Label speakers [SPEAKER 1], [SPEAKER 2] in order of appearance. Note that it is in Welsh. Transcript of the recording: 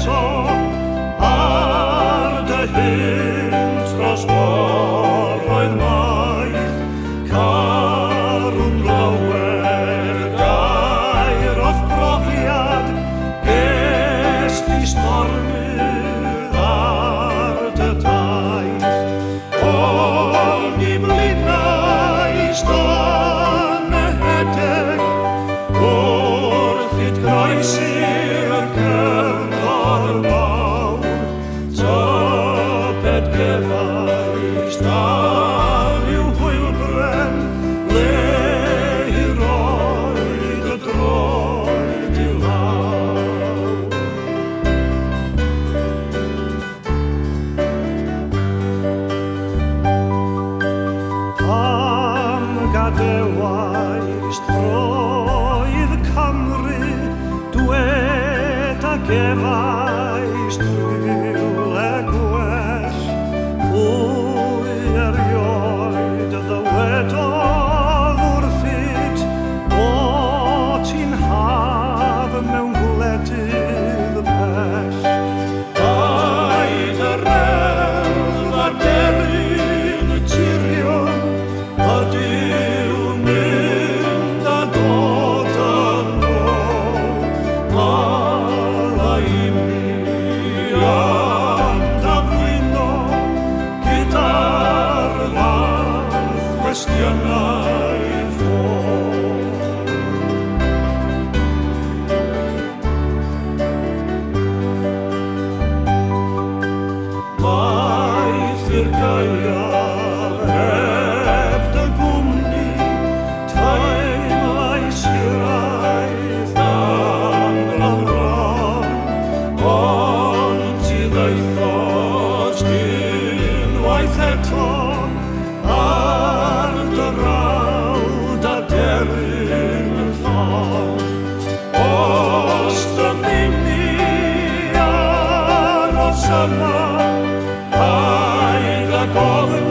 [SPEAKER 1] eto ar dy hynt dros foroedd maith, carwn lawer gair off brofiad, gest i stormydd ar dy taith. O'n i blinnau stan y hedeg, wrth i'n groesi'r cyngor mawr, tybed gefais dan i'w hwylbren, le i roed y droed i'w law. Pam gadewais droedd Cymru, dwed a gefais rhywle gwell, pwy erioed ddywedodd wrthyd, o ti'n haf mewn gwledydd bell. Paid yr elf a deryn tirion, ydyw mynd a dod yn ôl. Ala i mi am dafluno gyda'r fath cwestiynau ffôl. Maith i'r gaeaf heb dy gwmni, teimlais hiraeth am lawron, ond ti ddeithos unwaith eto ar dy rawd a deryn llon. Os dym ni aros yma, paid a gofyn